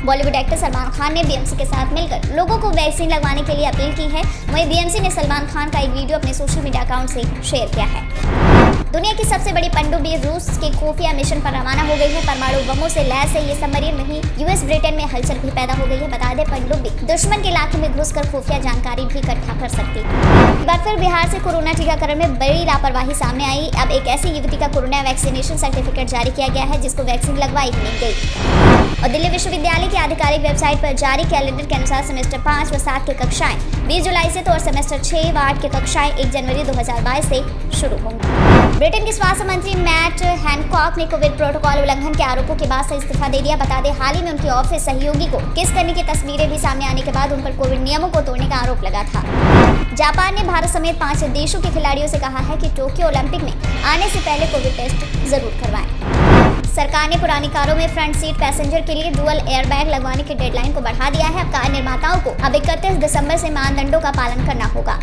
Bollywood actor Salman Khan ने BMC के साथ मिलकर लोगों को वैक्सीन लगवाने के लिए अपील की है। वहीं बीएमसी ने सलमान खान का एक वीडियो अपने सोशल मीडिया अकाउंट से शेयर किया है। दुनिया की सबसे बड़ी पनडुब्बी रूस के खुफिया मिशन पर रवाना हो गई है। परमाणु बमों से लैस है ये सबमरीन। वहीं यूएस ब्रिटेन में हलचल भी पैदा हो गई है। बता दें, पनडुब्बी दुश्मन के इलाके में घुसकर खुफिया जानकारी भी इकट्ठा कर सकती है। एक बार फिर बिहार से कोरोना टीकाकरण में बड़ी लापरवाही सामने आई। अब एक ऐसी युवती का कोरोना वैक्सीनेशन सर्टिफिकेट जारी किया गया है जिसको वैक्सीन लगवाई नहीं गई। और दिल्ली विश्वविद्यालय की आधिकारिक वेबसाइट पर जारी कैलेंडर के अनुसार सेमेस्टर 5 व 7 की कक्षाएं 20 जुलाई से तो और सेमेस्टर 6 व 8 की कक्षाएं 1 जनवरी 2022 से शुरू होंगी। ब्रिटेन के स्वास्थ्य मंत्री मैट हैनकॉक ने कोविड प्रोटोकॉल उल्लंघन के आरोपों के बाद से इस्तीफा दे दिया। बता दें, हाल ही में उनके ऑफिस सहयोगी को किस करने की तस्वीरें भी सामने आने के बाद उन पर कोविड नियमों को तोड़ने का आरोप लगा था। जापान ने भारत समेत 5 देशों के खिलाड़ियों से कहा है कि टोक्यो ओलंपिक में आने से पहले कोविड टेस्ट जरूर करवाएं। सरकार ने पुरानी कारों में फ्रंट सीट पैसेंजर के लिए डुअल एयरबैग लगवाने की डेडलाइन को बढ़ा दिया है। अब कार निर्माताओं को अब 31 दिसंबर से मानदंडों का पालन करना होगा।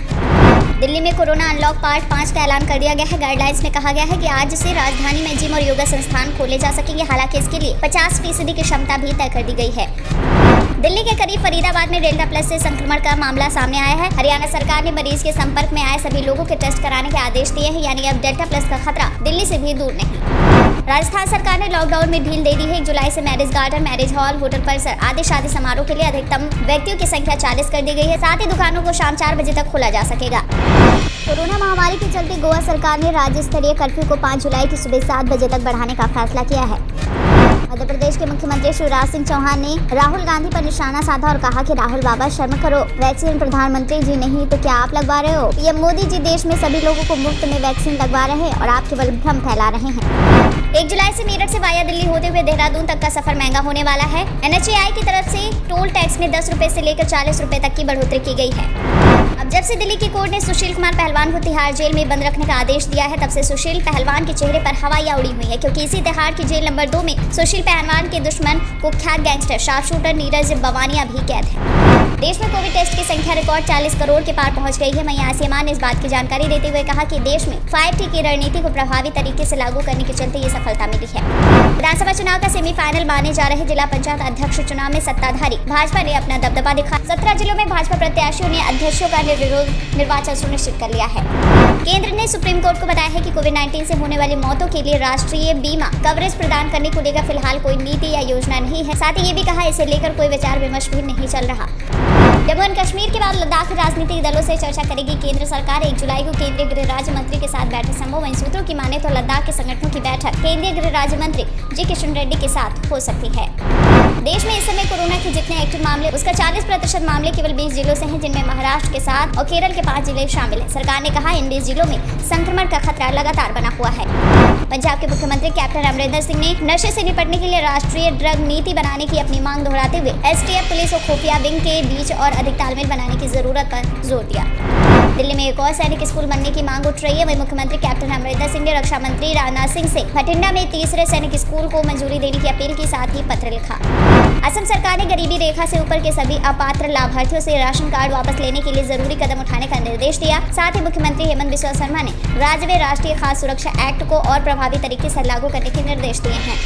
दिल्ली में कोरोना अनलॉक पार्ट 5 का ऐलान कर दिया गया है। गाइडलाइंस में कहा गया है कि आज से राजधानी में जिम और योगा संस्थान खोले जा सकेंगे। हालांकि इसके लिए 50% की क्षमता भी तय कर दी गई है। दिल्ली के करीब फरीदाबाद में डेल्टा प्लस से संक्रमण का मामला सामने आया है। हरियाणा सरकार ने मरीज के संपर्क में आए सभी लोगों के टेस्ट कराने के आदेश दिए हैं। यानी अब डेल्टा प्लस का खतरा दिल्ली से भी दूर नहीं। राजस्थान सरकार ने लॉकडाउन में ढील दे दी है। 1 जुलाई से marriage garden, marriage hall, hotel परिसर आदि शादी समारोह के लिए अधिकतम व्यक्तियों की संख्या 40 कर दी गई है। साथ ही दुकानों को शाम 4 बजे तक खोला जा सकेगा। कोरोना महामारी के चलते गोवा सरकार ने राज्य स्तरीय कर्फ्यू को 5 जुलाई की सुबह 7 बजे तक बढ़ाने का फैसला किया है। मध्य प्रदेश के मुख्यमंत्री शिवराज सिंह चौहान ने राहुल गांधी पर निशाना साधा और कहा कि राहुल बाबा शर्म करो, वैक्सीन प्रधानमंत्री जी नहीं तो क्या आप लगवा रहे हो? पीएम मोदी जी देश में सभी लोगों को मुफ्त में वैक्सीन लगवा रहे हैं और आप केवल भ्रम फैला रहे हैं। 1 जुलाई से मेरठ से वाया दिल्ली होते हुए देहरादून तक का सफर महंगा होने वाला है। NHAI की तरफ से टोल टैक्स में 10 रुपए से लेकर 40 रुपए तक की बढ़ोतरी की गई है। अब जब से दिल्ली की कोर्ट ने सुशील कुमार पहलवान को तिहाड़ जेल में बंद रखने का आदेश दिया है, तब से सुशील पहलवान के चेहरे पर हवाइयां उड़ी हुई है, क्योंकि इसी तिहाड़ की जेल नंबर 2 में सुशील पहलवान के दुश्मन कुख्यात gangster sharp shooter Neeraj Bawania भी कैद है। देश में कोविड टेस्ट की संख्या रिकॉर्ड 40 करोड़ के पार पहुंच गई है। वहीं आसियामान ने इस बात की जानकारी देते हुए कहा कि देश में 5T की रणनीति को प्रभावी तरीके से लागू करने के चलते ये सफलता मिली है। विधानसभा चुनाव का सेमीफाइनल माने जा रहे जिला पंचायत अध्यक्ष चुनाव में सत्ताधारी भाजपा ने अपना दबदबा दिखाया। 17 जिलों में भाजपा प्रत्याशियों ने अध्यक्षों का निर्विरोध निर्वाचन सुनिश्चित कर लिया है। केंद्र ने सुप्रीम कोर्ट को बताया है कि कोविड-19 से होने वाली मौतों के लिए राष्ट्रीय बीमा कवरेज प्रदान करने को लेकर फिलहाल कोई नीति या योजना नहीं है। साथ ही ये भी कहा इसे लेकर कोई विचार विमर्श भी नहीं चल रहा। जम्मू एंड कश्मीर के बाद लद्दाख राजनीतिक दलों से चर्चा करेगी केंद्र सरकार। 1 जुलाई को केंद्रीय गृह राज्य मंत्री के साथ बैठक संभव। वहीं सूत्रों की माने तो लद्दाख के संगठनों की बैठक केंद्रीय गृह राज्य मंत्री जी किशन रेड्डी के साथ हो सकती है। देश में इस समय कोरोना के जितने एक्टिव मामले उसका 40% मामले केवल 20 जिलों से हैं, जिनमें महाराष्ट्र के 7 और केरल के 5 जिले शामिल हैं। सरकार ने कहा इन 20 जिलों में संक्रमण का खतरा लगातार बना हुआ है। पंजाब के मुख्यमंत्री कैप्टन अमरिंदर सिंह ने नशे से निपटने के लिए राष्ट्रीय ड्रग नीति बनाने की अपनी मांग दोहराते हुए STF पुलिस और खुफिया विंग के बीच और अधिक तालमेल बनाने की जरूरत पर जोर दिया। दिल्ली में एक और सैनिक स्कूल बनने की मांग उठ रही है। वहीं मुख्यमंत्री कैप्टन अमरिंदर सिंह ने रक्षा मंत्री राजनाथ सिंह से भटिंडा में तीसरे सैनिक स्कूल को मंजूरी देने की अपील की, साथ ही पत्र लिखा। असम सरकार ने गरीबी रेखा से ऊपर के सभी अपात्र लाभार्थियों से राशन कार्ड वापस लेने के लिए जरूरी कदम उठाने का निर्देश दिया। साथ ही मुख्यमंत्री हेमंत बिस्वा शर्मा ने राज्य में राष्ट्रीय खाद्य सुरक्षा एक्ट को और प्रभावी तरीके से लागू करने के निर्देश दिए हैं।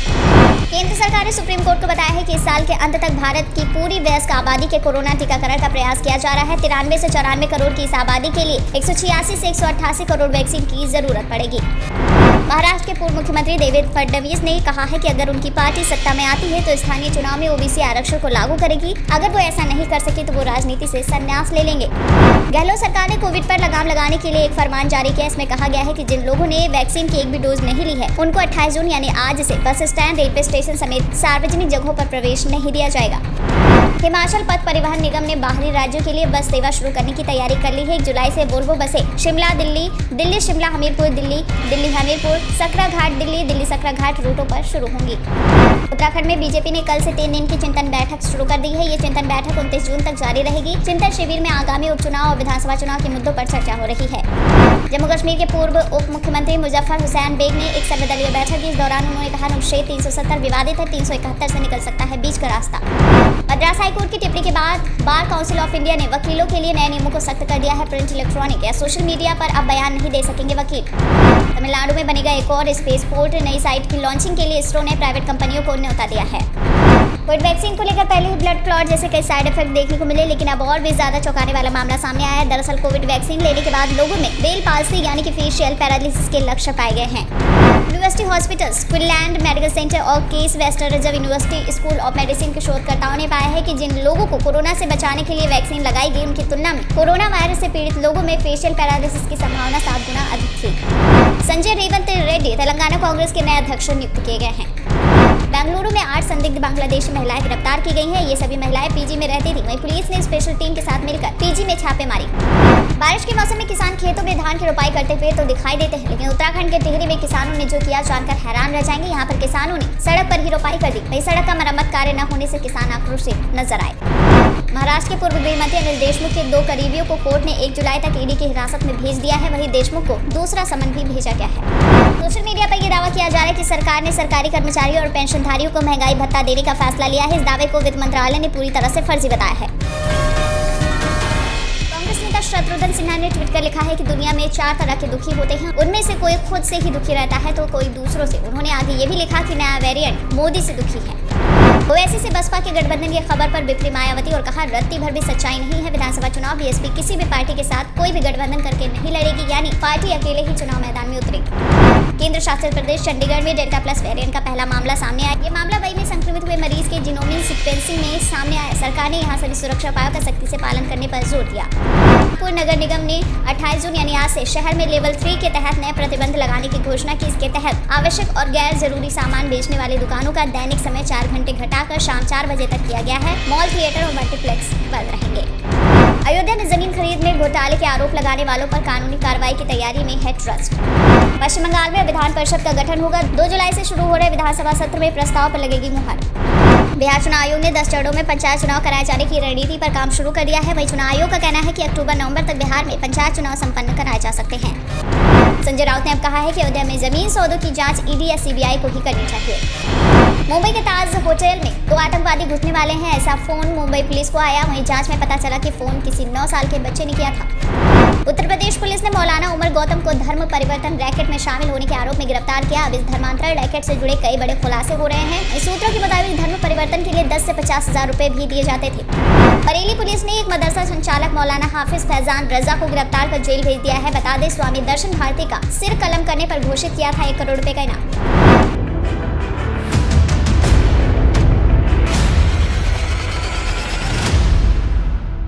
केंद्र सरकार ने सुप्रीम कोर्ट को बताया है कि इस साल के अंत तक भारत की पूरी वयस्क आबादी के कोरोना टीकाकरण का प्रयास किया जा रहा है। 93 से 94 करोड़ की इस आबादी के लिए 186 से 188 करोड़ वैक्सीन की जरूरत पड़ेगी। महाराष्ट्र के पूर्व मुख्यमंत्री देवेंद्र फडणवीस ने कहा है कि अगर उनकी पार्टी सत्ता में आती है तो स्थानीय चुनाव में ओबीसी आरक्षण को लागू करेगी। अगर वो ऐसा नहीं कर सके तो वो राजनीति से संन्यास ले लेंगे। गहलोत सरकार ने कोविड पर लगाम लगाने के लिए एक फरमान जारी किया। इसमें कहा गया है कि जिन लोगों ने वैक्सीन की एक भी डोज नहीं ली है उनको 28 जून यानी आज से बस स्टैंड, रेलवे स्टेशन समेत सार्वजनिक जगहों पर प्रवेश नहीं दिया जाएगा। हिमाचल पथ परिवहन निगम ने बाहरी राज्यों के लिए बस सेवा शुरू करने की तैयारी कर ली है। 1 जुलाई से वोल्वो बसें शिमला दिल्ली, दिल्ली शिमला हमीरपुर दिल्ली, दिल्ली हमीरपुर सकरा घाट दिल्ली, दिल्ली सकरा घाट रूटों पर शुरू होंगी। उत्तराखंड में बीजेपी ने कल से 3 दिन की चिंतन बैठक शुरू कर दी है। ये चिंतन बैठक 29 जून तक जारी रहेगी। चिंतन शिविर में आगामी उपचुनाव और विधानसभा चुनाव के मुद्दों पर चर्चा हो रही है। जम्मू कश्मीर के पूर्व उप मुख्यमंत्री मुजफ्फर हुसैन बेग ने एक सर्वदलीय बैठक की। इस दौरान उन्होंने कहा अनुच्छेद 370 विवादित है, 371 से निकल सकता है बीच का रास्ता। मद्रास हाईकोर्ट की टिप्पणी के बाद बार काउंसिल ऑफ इंडिया ने वकीलों के लिए नए नियमों को सख्त कर दिया है। प्रिंट, इलेक्ट्रॉनिक या सोशल मीडिया पर अब बयान नहीं दे सकेंगे वकील। तमिलनाडु में बनेगा एक और स्पेस पोर्ट। नई साइट की लॉन्चिंग के लिए इसरो ने प्राइवेट कंपनियों को न्योता दिया है। कोविड वैक्सीन को लेकर पहले ही ब्लड क्लॉट जैसे कई साइड इफेक्ट देखने को मिले, लेकिन अब और भी ज्यादा चौंकाने वाला मामला सामने आया है। दरअसल कोविड वैक्सीन लेने के बाद लोगों में बेल पाल्सी यानी कि फेशियल पैरालिसिस के लक्षण पाए गए हैं। यूनिवर्सिटी हॉस्पिटल्स, क्विनलैंड मेडिकल सेंटर और case Wester reserve university school of medicine के शोधकर्ताओं ने पाया है कि जिन लोगों को कोरोना से बचाने के लिए वैक्सीन लगाई गई, उनकी तुलना में कोरोना वायरस से पीड़ित लोगों में फेशियल पैरालिसिस की संभावना 7 गुना अधिक थी। संजय रेवंत रेड्डी तेलंगाना कांग्रेस के नए अध्यक्ष नियुक्त किए गए हैं। बेंगलुरु में 8 संदिग्ध बांग्लादेशी महिलाएं गिरफ्तार की गई हैं। ये सभी महिलाएं पीजी में रहती थी। वहीं पुलिस ने स्पेशल टीम के साथ मिलकर पीजी में छापे मारी। बारिश के मौसम में किसान खेतों में धान की रोपाई करते हुए तो दिखाई देते हैं, लेकिन उत्तराखंड के टिहरी में किसानों ने जो किया जानकर हैरान रह जाएंगे। यहाँ पर किसानों ने सड़क पर ही रोपाई कर दी। वहीं सड़क का मरम्मत कार्य न होने से किसान आक्रोशित नजर आए। महाराष्ट्र के पूर्व गृह मंत्री अनिल देशमुख के 2 करीबियों को कोर्ट ने 1 जुलाई तक ईडी की हिरासत में भेज दिया है। वहीं देशमुख को दूसरा समन भी भेजा गया है। सोशल मीडिया पर यह दावा किया जा रहा है कि सरकार ने सरकारी कर्मचारियों और पेंशनधारियों को महंगाई भत्ता देने का फैसला लिया है। इस दावे को वित्त मंत्रालय ने पूरी तरह से फर्जी बताया है। कांग्रेस नेता शत्रुघ्न सिन्हा ने ट्वीट कर लिखा है कि दुनिया में 4 तरह के दुखी होते हैं, उनमें से कोई खुद से ही दुखी रहता है तो कोई दूसरों से। उन्होंने आगे ये भी लिखा कि नया वेरिएंट मोदी से दुखी है। ओवैसी से बसपा के गठबंधन की खबर पर बिफरी मायावती और कहा रत्ती भर भी सच्चाई नहीं है। विधानसभा चुनाव बीएसपी किसी भी पार्टी के साथ कोई भी गठबंधन करके नहीं लड़ेगी, यानी पार्टी अकेले ही चुनाव मैदान में उतरेगी। केंद्र शासित प्रदेश चंडीगढ़ में डेल्टा प्लस वेरिएंट का पहला मामला सामने आया। ये मामला वही में संक्रमित हुए मरीज के जीनोमिक सीक्वेंसिंग में सामने आया। सरकार ने यहाँ सभी सुरक्षा उपायों का सख्ती से पालन करने पर जोर दिया। नागपुर नगर निगम ने 28 जून यानी आज से शहर में लेवल 3 के तहत नए प्रतिबंध लगाने की घोषणा की। इसके तहत आवश्यक और गैर जरूरी सामान बेचने वाली दुकानों का दैनिक समय 4 घंटे घटाकर शाम 4 बजे तक किया गया है। मॉल, थिएटर और मल्टीप्लेक्स बंद रहेंगे। अयोध्या में जमीन खरीद में घोटाले के आरोप लगाने वालों पर कानूनी कार्रवाई की तैयारी में है ट्रस्ट। पश्चिम बंगाल में विधान परिषद का गठन होगा। 2 जुलाई से शुरू हो रहे विधानसभा सत्र में प्रस्ताव पर लगेगी मुहर। बिहार चुनाव आयोग ने 10 चरणों में पंचायत चुनाव कराए जाने की रणनीति पर काम शुरू कर दिया है। वहीं चुनाव आयोग का कहना है कि अक्टूबर-नवंबर तक बिहार में पंचायत चुनाव संपन्न कराए जा सकते हैं। संजय राउत ने अब कहा है कि अयोध्या में जमीन सौदों की जांच ईडी या सीबीआई को ही करनी चाहिए। मुंबई के ताज होटल में 2 आतंकवादी घुसने वाले हैं, ऐसा फोन मुंबई पुलिस को आया। वहीं जांच में पता चला कि फोन किसी 9 साल के बच्चे ने किया था। उत्तर प्रदेश पुलिस ने मौलाना उमर गौतम को धर्म परिवर्तन रैकेट में शामिल होने के आरोप में गिरफ्तार किया। अब इस धर्मांतरण रैकेट से जुड़े कई बड़े खुलासे हो रहे हैं। सूत्रों के मुताबिक धर्म परिवर्तन के लिए 10 से 50 हजार रुपए भी दिए जाते थे। बरेली पुलिस ने एक मदरसा संचालक मौलाना हाफिज फैजान रजा को गिरफ्तार कर जेल भेज दिया है। बता दें, स्वामी दर्शन भारती का सिर कलम करने पर घोषित किया था 1 करोड़ रुपए का इनाम।